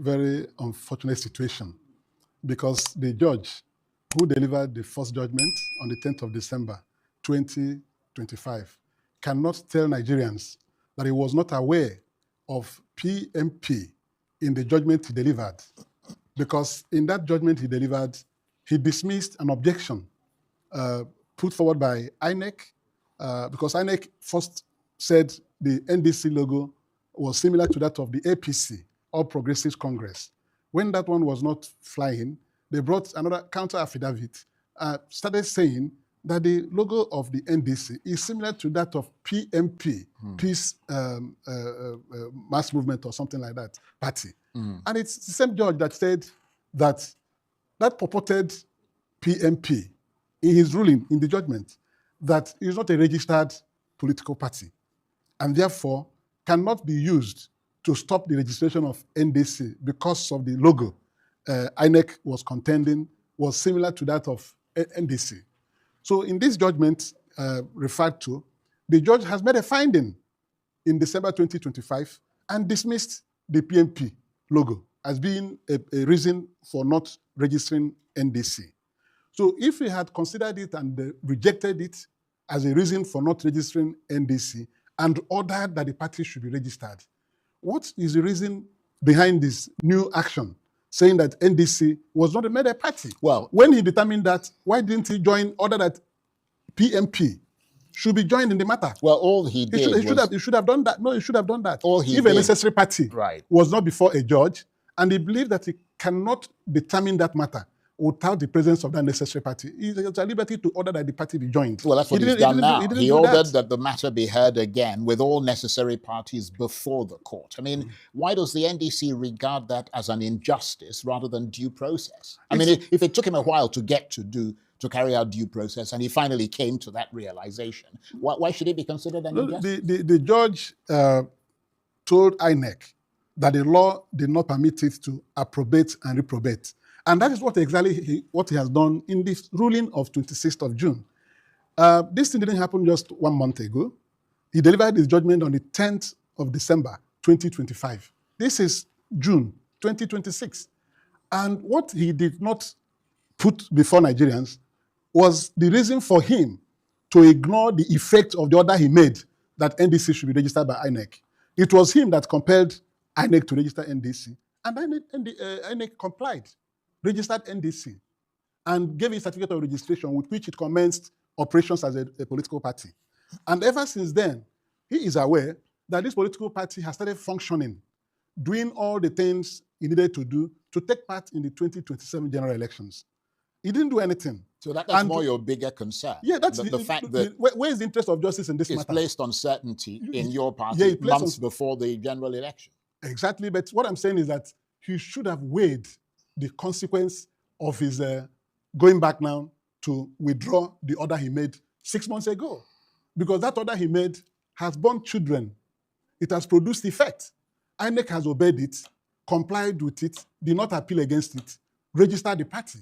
very unfortunate situation because the judge who delivered the first judgment on the 10th of December 2025 cannot tell Nigerians that he was not aware of PMP in the judgment he delivered, because in that judgment he delivered, he dismissed an objection put forward by INEC, because INEC first said the NDC logo was similar to that of the APC, All Progressives Congress. When that one was not flying, they brought another counter affidavit, started saying that the logo of the NDC is similar to that of PMP, Peace Mass Movement or something like that, party. And it's the same judge that said that that purported PMP, in his ruling, in the judgment, that is not a registered political party and therefore cannot be used to stop the registration of NDC because of the logo INEC was contending was similar to that of NDC. So in this judgment referred to, the judge has made a finding in December 2025 and dismissed the PMP logo as being a reason for not registering NDC. So if he had considered it and rejected it as a reason for not registering NDC and ordered that the party should be registered, what is the reason behind this new action, saying that NDC was not made a party? Well, when he determined that, why didn't he order that PMP should be joined in the matter? Well, all he did he should have done that. No, he should have done that. If a necessary party was not before a judge, and he believed that he cannot determine that matter without the presence of that necessary party, he has a liberty to order that the party be joined. Well, that's what he's done now. He ordered that the matter be heard again with all necessary parties before the court. I mean, why does the NDC regard that as an injustice rather than due process? I mean, if it took him a while to carry out due process and he finally came to that realization, why should it be considered an injustice? The judge told INEC that the law did not permit it to approbate and reprobate. And that is what exactly what he has done in this ruling of 26th of June. This thing didn't happen just 1 month ago. He delivered his judgment on the 10th of December, 2025. This is June 2026. And what he did not put before Nigerians was the reason for him to ignore the effect of the order he made that NDC should be registered by INEC. It was him that compelled INEC to register NDC, and INEC complied, registered NDC, and gave a certificate of registration with which it commenced operations as a political party. And ever since then, he is aware that this political party has started functioning, doing all the things he needed to do to take part in the 2027 general elections. He didn't do anything. So that's more your bigger concern. Yeah, that's the fact that where is the interest of justice in this matter? It's placed uncertainty in your party months before the general election. Exactly, but what I'm saying is that he should have weighed the consequence of his going back now to withdraw the order he made 6 months ago. Because that order he made has borne children. It has produced effect. INEC has obeyed it, complied with it, did not appeal against it, registered the party.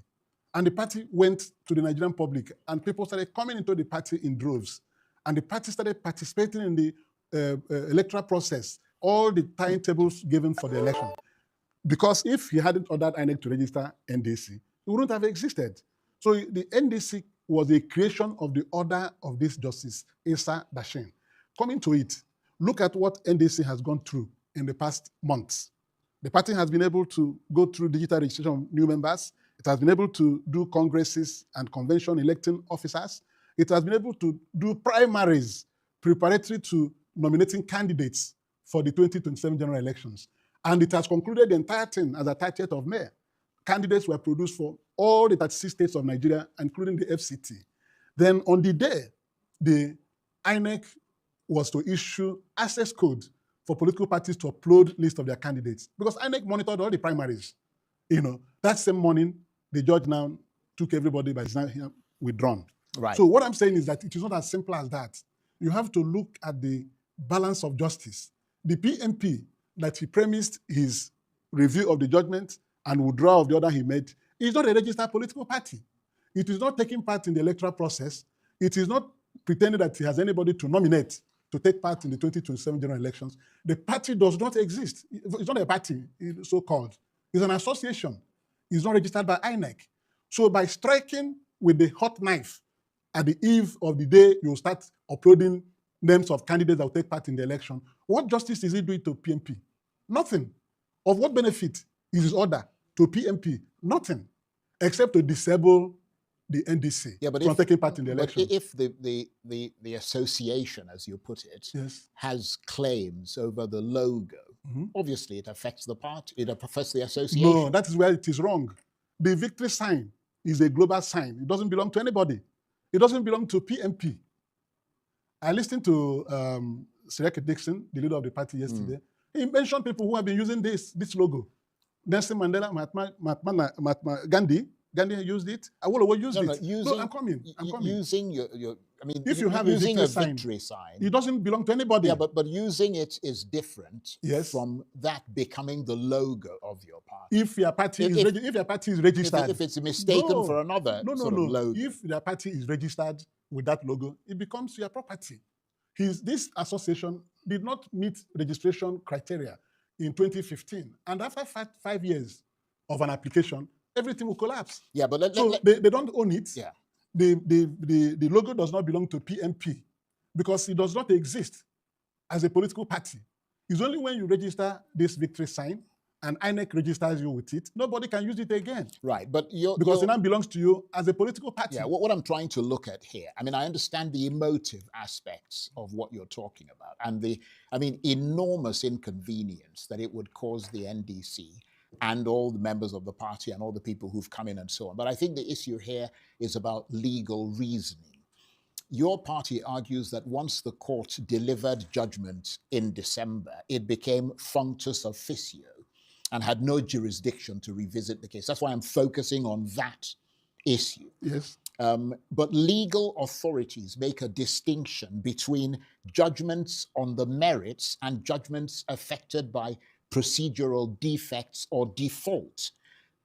And the party went to the Nigerian public, and people started coming into the party in droves. And the party started participating in the electoral process, all the timetables given for the election. Because if he hadn't ordered INEC to register NDC, it wouldn't have existed. So the NDC was a creation of the order of this Justice Asa Dashin. Coming to it, look at what NDC has gone through in the past months. The party has been able to go through digital registration of new members. It has been able to do congresses and convention electing officers. It has been able to do primaries preparatory to nominating candidates for the 2027 general elections. And it has concluded the entire thing as a 30th of May. Candidates were produced for all the 36 states of Nigeria, including the FCT. Then on the day, the INEC was to issue access code for political parties to upload list of their candidates, because INEC monitored all the primaries. That same morning, the judge now took everybody by now withdrawn. Right. So what I'm saying is that it is not as simple as that. You have to look at the balance of justice. The PMP that he premised his review of the judgment and withdrawal of the order he made is not a registered political party. It is not taking part in the electoral process. It is not pretending that he has anybody to nominate to take part in the 2027 general elections. The party does not exist. It's not a party, so-called. It's an association. It's not registered by INEC. So by striking with the hot knife at the eve of the day you start uploading names of candidates that will take part in the election, what justice is he doing to PMP? Nothing. Of what benefit is his order to PMP? Nothing, except to disable the NDC from taking part in the election. But if the association, as you put it, has claims over the logo, obviously it affects the party, it affects the association. No, that is where it is wrong. The victory sign is a global sign. It doesn't belong to anybody. It doesn't belong to PMP. I listened to Sireke Dixon, the leader of the party, yesterday. He mentioned people who have been using this logo. Nelson Mandela, Mahatma Gandhi used it. Awolowo used it. I'm coming. Using if you have using a victory sign, it doesn't belong to anybody. Yeah, but using it is different from that becoming the logo of your party. If your party is registered, if it's mistaken for another sort of logo. If their party is registered with that logo, it becomes your property. This association did not meet registration criteria in 2015, and after 5 years of an application, everything will collapse. Yeah, but they don't own it. Yeah. The logo does not belong to PMP because it does not exist as a political party. It's only when you register this victory sign and INEC registers you with it, nobody can use it again. Right, but because it now belongs to you as a political party. Yeah, what I'm trying to look at here, I understand the emotive aspects of what you're talking about and the, enormous inconvenience that it would cause the NDC and all the members of the party and all the people who've come in and so on. But I think the issue here is about legal reasoning. Your party argues that once the court delivered judgment in December, it became functus officio and had no jurisdiction to revisit the case. That's why I'm focusing on that issue. Yes. But legal authorities make a distinction between judgments on the merits and judgments affected by procedural defects or defaults.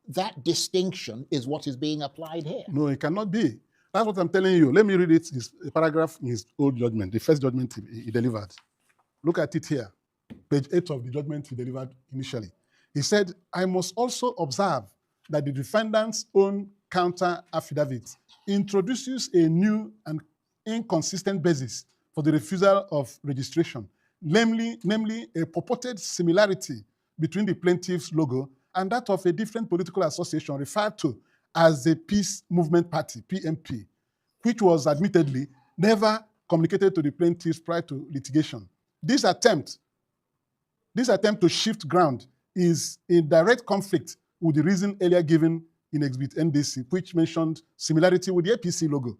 That distinction is what is being applied here. No, it cannot be. That's what I'm telling you. Let me read it, a paragraph in his old judgment, the first judgment he delivered. Look at it here, page 8 of the judgment he delivered initially. He said, I must also observe that the defendant's own counter affidavit introduces a new and inconsistent basis for the refusal of registration, namely a purported similarity between the plaintiff's logo and that of a different political association referred to as the Peace Movement Party, PMP, which was admittedly never communicated to the plaintiffs prior to litigation. This attempt to shift ground is in direct conflict with the reason earlier given in Exhibit NDC, which mentioned similarity with the APC logo.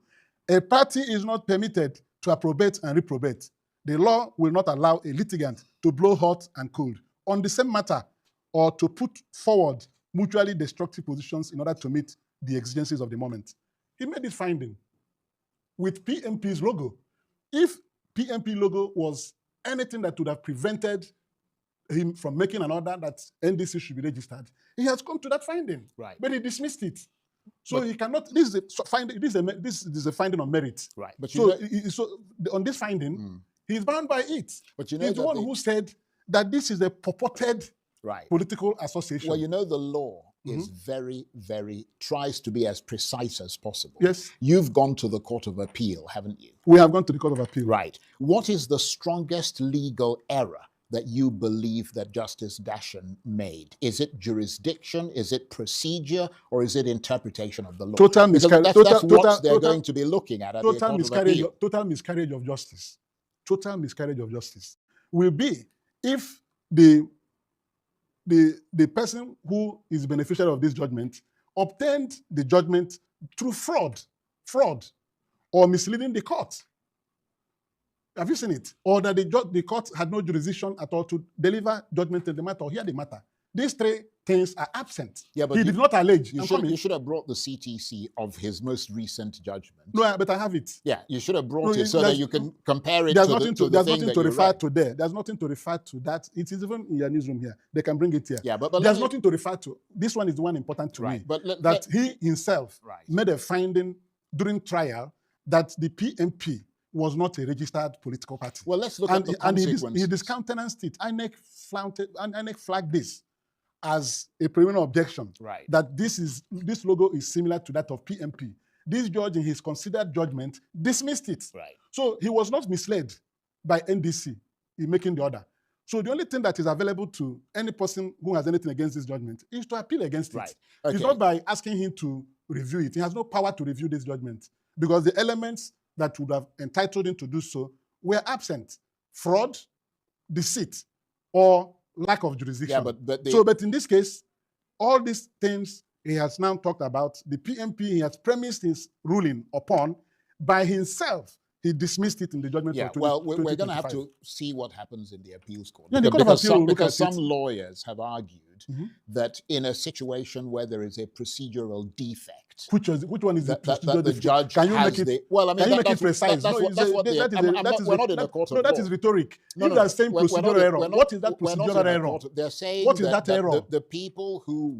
A party is not permitted to approbate and reprobate. The law will not allow a litigant to blow hot and cold on the same matter or to put forward mutually destructive positions in order to meet the exigencies of the moment. He made this finding with PMP's logo. If PMP logo was anything that would have prevented him from making an order that NDC should be registered, he has come to that finding. Right. But he dismissed it. So he cannot. This is a finding on merit. Right. But so on this finding, he's bound by it. But you know, he's the one who said that this is a purported political association. Well, the law is tries to be as precise as possible. Yes. You've gone to the Court of Appeal, haven't you? We have gone to the Court of Appeal. Right. What is the strongest legal error that you believe that Justice Dashan made? Is it jurisdiction, is it procedure, or is it interpretation of the law? Total miscarriage. That's what they're going to be looking at the Court of Appeal. Total miscarriage of justice. Total miscarriage of justice will be if the person who is beneficiary of this judgment obtained the judgment through fraud, or misleading the court. Have you seen it? Or that the court had no jurisdiction at all to deliver judgment in the matter or hear the matter. These three things are absent. Yeah, but he did not allege. You should have brought the CTC of his most recent judgment. No, but I have it. Yeah, you should have brought it so that you can compare it to the thing that you read. There. There's nothing to refer to that. It is even in your newsroom here. They can bring it here. Yeah, but there's nothing to refer to. This one is the one important to me. But that he himself made a finding during trial that the PMP was not a registered political party. Well, let's look at the consequences. And he discountenanced it. INEC flagged this. as a preliminary objection Right. that this logo is similar to that of PMP. This judge, in his considered judgment, dismissed it. Right. So he was not misled by NDC in making the order. So the only thing that is available to any person who has anything against this judgment is to appeal against it. Right. Okay. It's not by asking him to review it. He has no power to review this judgment because the elements that would have entitled him to do so were absent: fraud, deceit, or lack of jurisdiction. Yeah, but in this case, all these things he has now talked about, the PMP he has premised his ruling upon by himself. He dismissed it in the judgment. Yeah, well, we're going to have to see what happens in the appeals court. Yeah, because some lawyers have argued that in a situation where there is a procedural defect, which one is that the judge can you has make it, the, well, I mean, can you make it precise? We're not in a court of law. That is rhetoric. If they're saying procedural error, what is that procedural error? They're saying what is that error? The people who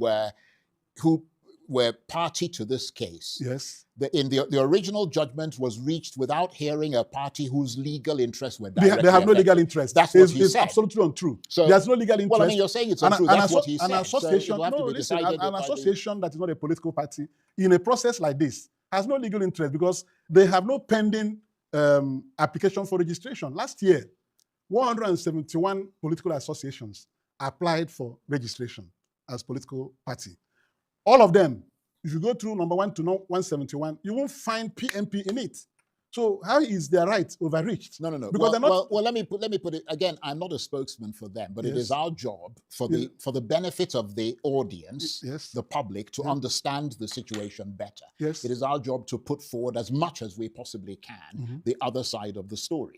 were party to this case. Yes. The original judgment was reached without hearing a party whose legal interests were directly They have no legal interest. That's what he said. It's absolutely untrue. So, there's no legal interest. Well, I mean, you're saying it's untrue. That's what he said. An association, an association that is not a political party in a process like this has no legal interest because they have no pending application for registration. Last year, 171 political associations applied for registration as political party. All of them, if you go through number 1 to 171, you won't find PMP in it. So how is their right overreached? No. Because they're not. Well, let me put it again. I'm not a spokesman for them, but it is our job for the benefit of the audience, the public, to understand the situation better. Yes. It is our job to put forward as much as we possibly can the other side of the story.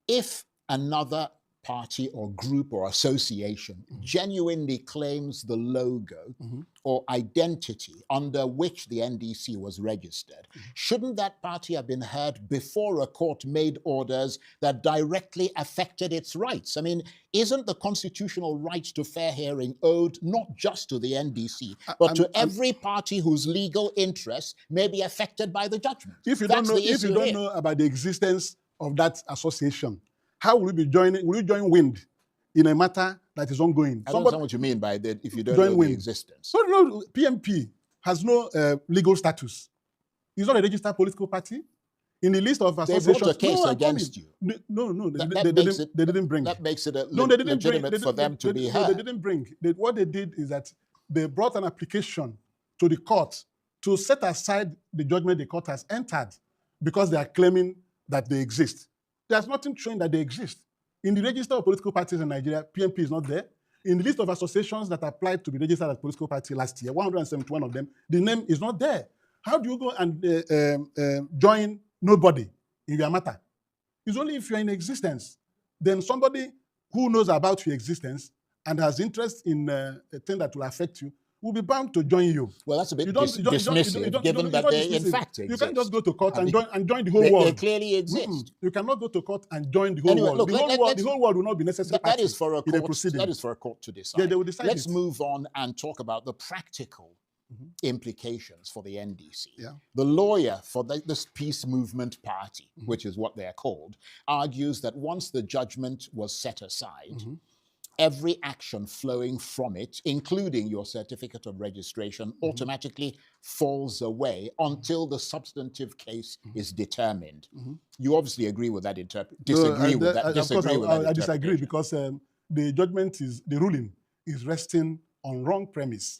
If another party or group or association genuinely claims the logo or identity under which the NDC was registered, shouldn't that party have been heard before a court made orders that directly affected its rights? I mean, isn't the constitutional right to fair hearing owed not just to the NDC, but to every party whose legal interests may be affected by the judgment? If you don't know about the existence of that association, how will you be joining? Will you join wind in a matter that is ongoing? I don't know what you mean by that. If you don't know the existence, no, PMP has no legal status. It's not a registered political party. In the list of associations, they brought a case against you. No, they didn't bring. That makes it legitimate for them to be heard. They didn't bring. What they did is that they brought an application to the court to set aside the judgment the court has entered because they are claiming that they exist. There's nothing showing that they exist. In the register of political parties in Nigeria, PMP is not there. In the list of associations that applied to be registered as political party last year, 171 of them, the name is not there. How do you go and join nobody in your matter? It's only if you're in existence. Then somebody who knows about your existence and has interest in a thing that will affect you will be bound to join you. Well, that's a bit dismissive, given that they in fact exist. You can't just go to court and join the whole world. They clearly exist. You cannot go to court and join the whole world. The whole world will not be necessary. That is for a court to decide. Yeah, they will decide. Let's move on and talk about the practical implications for the NDC. Yeah. The lawyer for this peace movement party, which is what they're called, argues that once the judgment was set aside, every action flowing from it, including your certificate of registration, automatically falls away until the substantive case is determined. You obviously agree with that disagree with that? I disagree because the judgment the ruling is resting on wrong premise.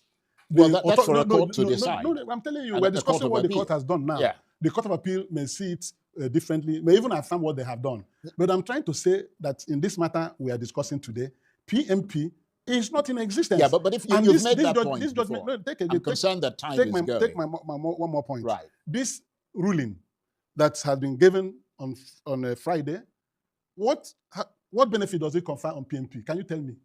That's for a court to decide. No, I'm telling you, we're discussing what the court has done now. Yeah. The Court of Appeal may see it differently, may even affirm what they have done. But I'm trying to say that in this matter we are discussing today, PMP is not in existence. Yeah, but if you've made that point this judgment, I'm concerned that time is going. Take my one more point. Right. This ruling that has been given on a Friday, what benefit does it confer on PMP? Can you tell me?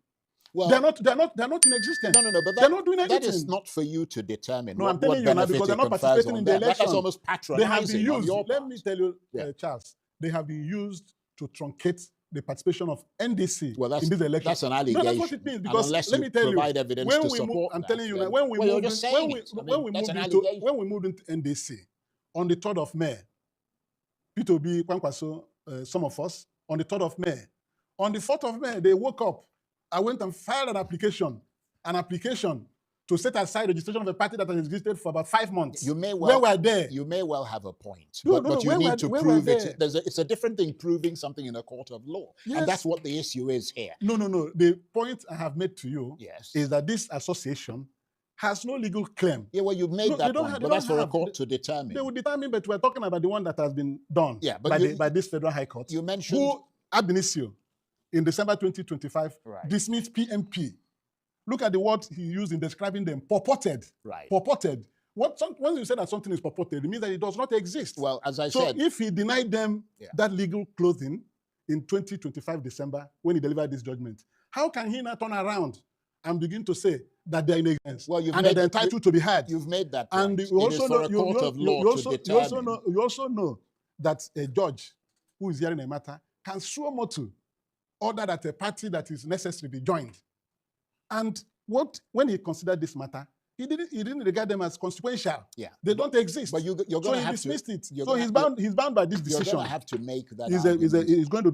Well, they're not in existence. No, but they're not doing anything. That is not for you to determine. No, I'm telling you now because they're not participating in the election. That's almost patronizing. They have been used. Let me tell you, Yeah. Charles, they have been used to truncate the participation of NDC in this election. That's an allegation. No, that's what it means. Because let me tell you, provide evidence to support I'm telling you now, when we moved into NDC on the 3rd of May, P2B, Kwankwaso, some of us, on the 3rd of May. On the 4th of May, they woke up. I went and filed an application an application to set aside registration of a party that has existed for about 5 months. You may well, where were there? You may well have a point, No, but you need to prove it. It's a different thing proving something in a court of law. Yes. And that's what the issue is here. No. The point I have made to you is that this association has no legal claim. Yeah, well, you've made that point, but that's for a court to determine. They will determine, but we're talking about the one that has been done by this Federal High Court. You mentioned... Who, ab initio, in December 2025, dismissed PMP. Look at the word he used in describing them. Purported. Right. Purported. Once you say that something is purported, it means that it does not exist. Well, as I said... So if he denied them that legal clothing in 2025 December, when he delivered this judgment, how can he now turn around and begin to say that they're in ignorance and they're entitled to be heard? You've made that And point. you also know that a judge who is hearing a matter can suo motu order that a party that is necessary be joined. And when he considered this matter, he didn't regard them as consequential. Yeah, they don't exist. But you're going so to he have dismissed to, it. So he's bound by this decision. You're going to have to make that. It's going to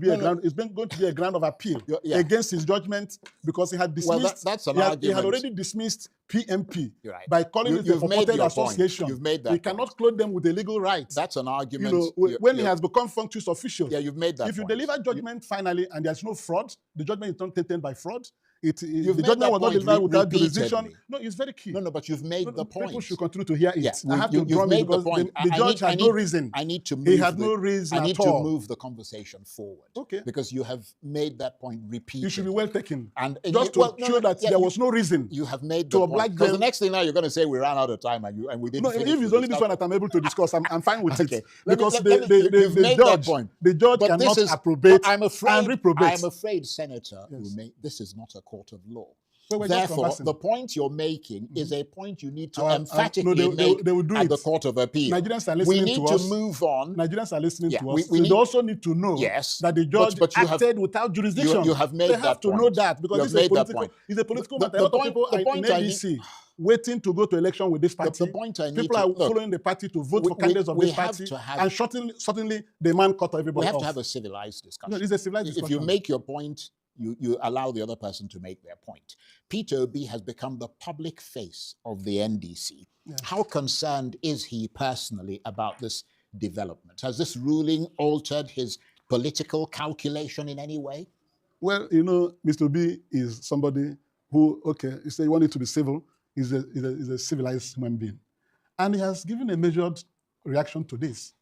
be a ground of appeal against his judgment, because he had dismissed. Well, that's an argument. He had already dismissed PMP by calling it a purported association. You've made that. He cannot clothe them with a legal right. That's an argument. When he has become functus official. Yeah, you've made that. If you deliver judgment finally and there's no fraud, the judgment is not tainted by fraud. The judgment was not delivered without jurisdiction. No, it's very key. No, but you've made the point. People should continue to hear it. Yes, I have to draw it because the judge had no reason. I need to move. He had no reason. I need to move the conversation forward. Okay. Because you have made that point repeatedly. You should be well taken. And just to show that there was no reason. You have made the point. Because the next thing now you're going to say we ran out of time and we didn't. No, if it's only this one that I'm able to discuss, I'm fine with it. Because the judge cannot approbate and reprobate. I'm afraid, Senator, this is not a court of law. Therefore, the point you're making is a point you need to emphatically make at the Court of Appeal. Nigerians are listening to us. We need to move on. Nigerians are listening to us. They also need to know that the judge acted without jurisdiction. You have made that point. They have to know that, because it's a political matter. A lot of people are in ADC waiting to go to election with this party. People are following the party to vote for candidates of this party, and suddenly the man cut everybody off. We have to have a civilized discussion. No, it's a civilized discussion. If you make your point, you allow the other person to make their point. Peter Obi has become the public face of the NDC. Yes. How concerned is he personally about this development? Has this ruling altered his political calculation in any way? Well, Mr. Obi is somebody who, you say you want it to be civil, he's a civilized human being. And he has given a measured reaction to this,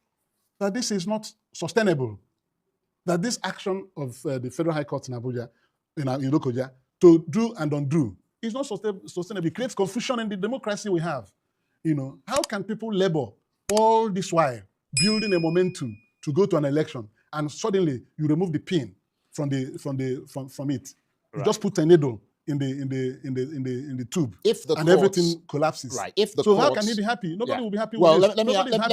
that this is not sustainable. That this action of the Federal High Court in Abuja, in Lokoja, to do and undo is not sustainable. It creates confusion in the democracy we have. How can people labor all this while building a momentum to go to an election, and suddenly you remove the pin from it? You just put a needle in the tube, everything collapses. Right. How can he be happy? Nobody will be happy. Well, with let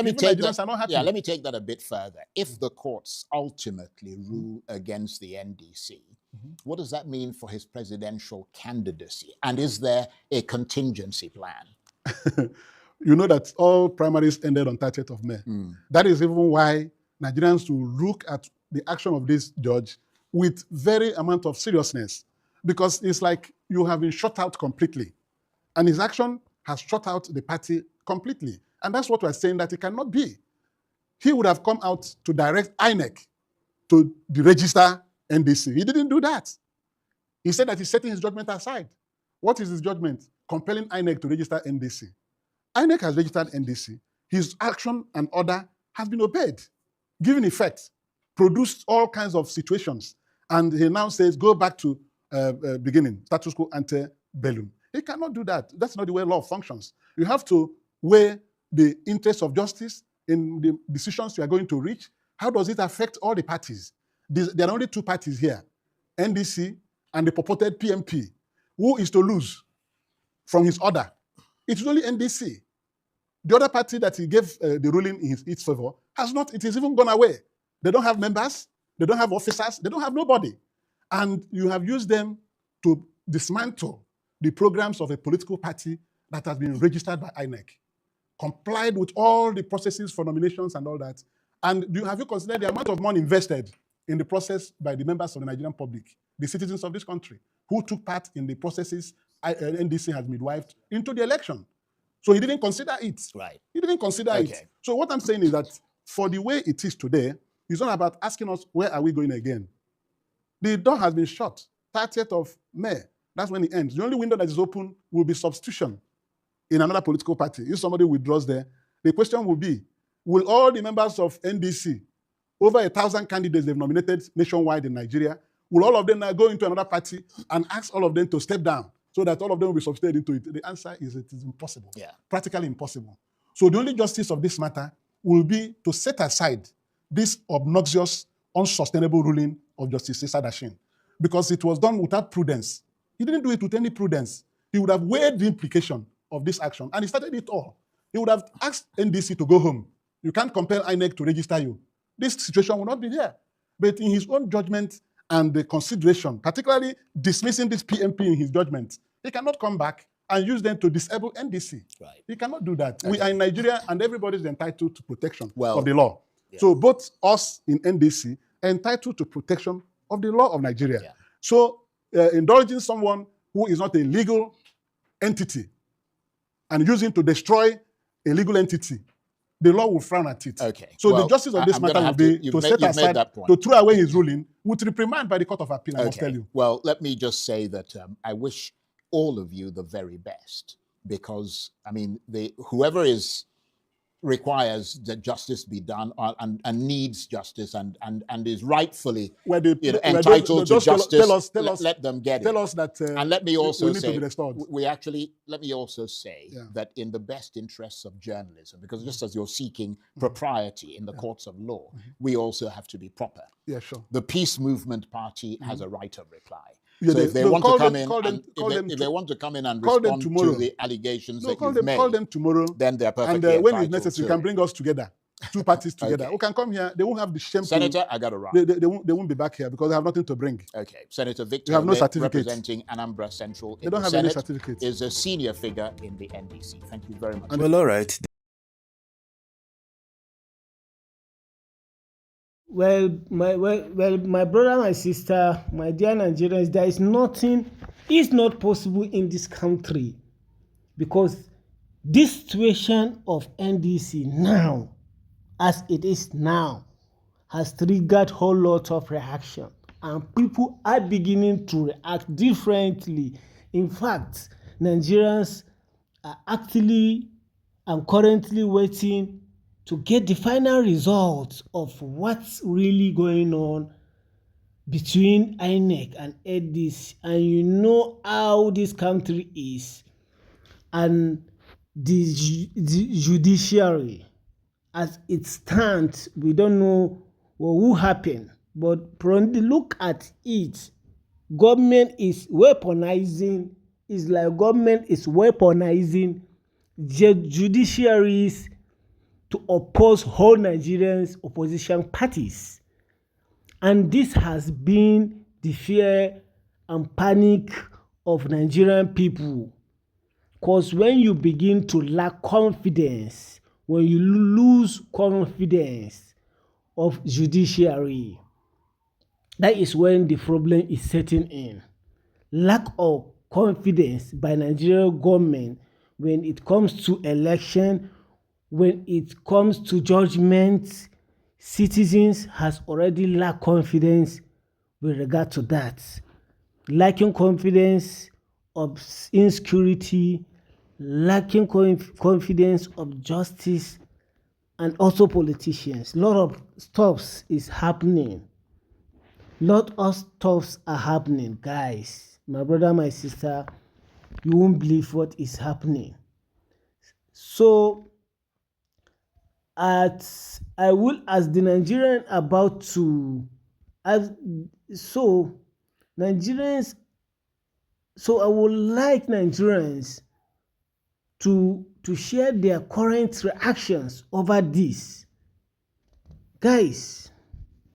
me take that. Yeah, let me take that a bit further. If the courts ultimately rule against the NDC, what does that mean for his presidential candidacy? And is there a contingency plan? You know that all primaries ended on 30th of May. That is even why Nigerians will look at the action of this judge with very amount of seriousness. Because it's like you have been shut out completely. And his action has shut out the party completely. And that's what we're saying, that it cannot be. He would have come out to direct INEC to deregister NDC. He didn't do that. He said that he's setting his judgment aside. What is his judgment? Compelling INEC to register NDC. INEC has registered NDC. His action and order has been obeyed, given effect, produced all kinds of situations. And he now says, go back to beginning, status quo ante bellum. He cannot do that. That's not the way law functions. You have to weigh the interests of justice in the decisions you are going to reach. How does it affect all the parties? There are only two parties here, NDC and the purported PMP. Who is to lose from his order? It's only NDC. The other party that he gave the ruling in its favor has not, it has even gone away. They don't have members, they don't have officers, they don't have nobody. And you have used them to dismantle the programs of a political party that has been registered by INEC, complied with all the processes for nominations and all that. And have you considered the amount of money invested in the process by the members of the Nigerian public, the citizens of this country, who took part in the processes NDC has midwifed into the election. So he didn't consider it. Right. He didn't consider it. So what I'm saying is that for the way it is today, it's not about asking us, where are we going again? The door has been shut. 30th of May, that's when it ends. The only window that is open will be substitution in another political party. If somebody withdraws there, the question will be, will all the members of NDC, over 1,000 candidates they've nominated nationwide in Nigeria, will all of them now go into another party and ask all of them to step down so that all of them will be substituted into it? The answer is it is impossible, practically impossible. So the only justice of this matter will be to set aside this obnoxious, unsustainable ruling of Justice Issa Dashin, because it was done without prudence. He didn't do it with any prudence. He would have weighed the implication of this action, and he started it all. He would have asked NDC to go home. You can't compel INEC to register you. This situation will not be there. But in his own judgment and the consideration, particularly dismissing this PMP in his judgment, he cannot come back and use them to disable NDC. Right. He cannot do that. We are in Nigeria, and everybody is entitled to protection of the law. So both us in NDC are entitled to protection of the law of Nigeria. So indulging someone who is not a legal entity and using to destroy a legal entity, the law will frown at it. So the justice of this matter will be to set aside, to throw away his ruling, with reprimand by the Court of Appeal, I must tell you. Well, let me just say that I wish all of you the very best, because, I mean, whoever requires that justice be done and needs justice and is rightfully entitled to justice, let them get it. Tell us that and let me also say, let me also say that in the best interests of journalism, because just as you're seeking propriety in the courts of law, we also have to be proper. Yeah, sure. The Peace Movement Party has a right of reply. So if they want to come in and respond to the allegations that you've made, call them tomorrow, then they're perfectly entitled. And when it's necessary, you can bring us together, two parties together. Who can come here? They won't have the shame. Senator, I got to run. They won't be back here because they have nothing to bring. Okay. Senator Victor, have no certificate. Representing Anambra Central in the Senate, any certificate. Is a senior figure in the NDC. Thank you very much. Well, all right. Well, my brother, my sister, my dear Nigerians, there is nothing, it's not possible in this country, because this situation of NDC now, as it is now, has triggered a whole lot of reaction, and people are beginning to react differently. In fact, Nigerians are actually and currently waiting to get the final results of what's really going on between INEC and NDC. And you know how this country is. And the judiciary, as it stands, we don't know what will happen. But from the look at it, government is weaponizing, it's like government is weaponizing judiciaries to oppose whole Nigerians' opposition parties. And this has been the fear and panic of Nigerian people. Because when you begin to lack confidence, when you lose confidence of judiciary, that is when the problem is setting in. Lack of confidence by Nigerian government when it comes to election, when it comes to judgment, citizens has already lacked confidence with regard to that. Lacking confidence of insecurity, lacking confidence of justice, and also politicians. A lot of stuff is happening. Lot of stuffs are happening, guys. My brother, my sister, you won't believe what is happening. So, as the Nigerian about to, Nigerians, I would like Nigerians to share their current reactions over this. Guys,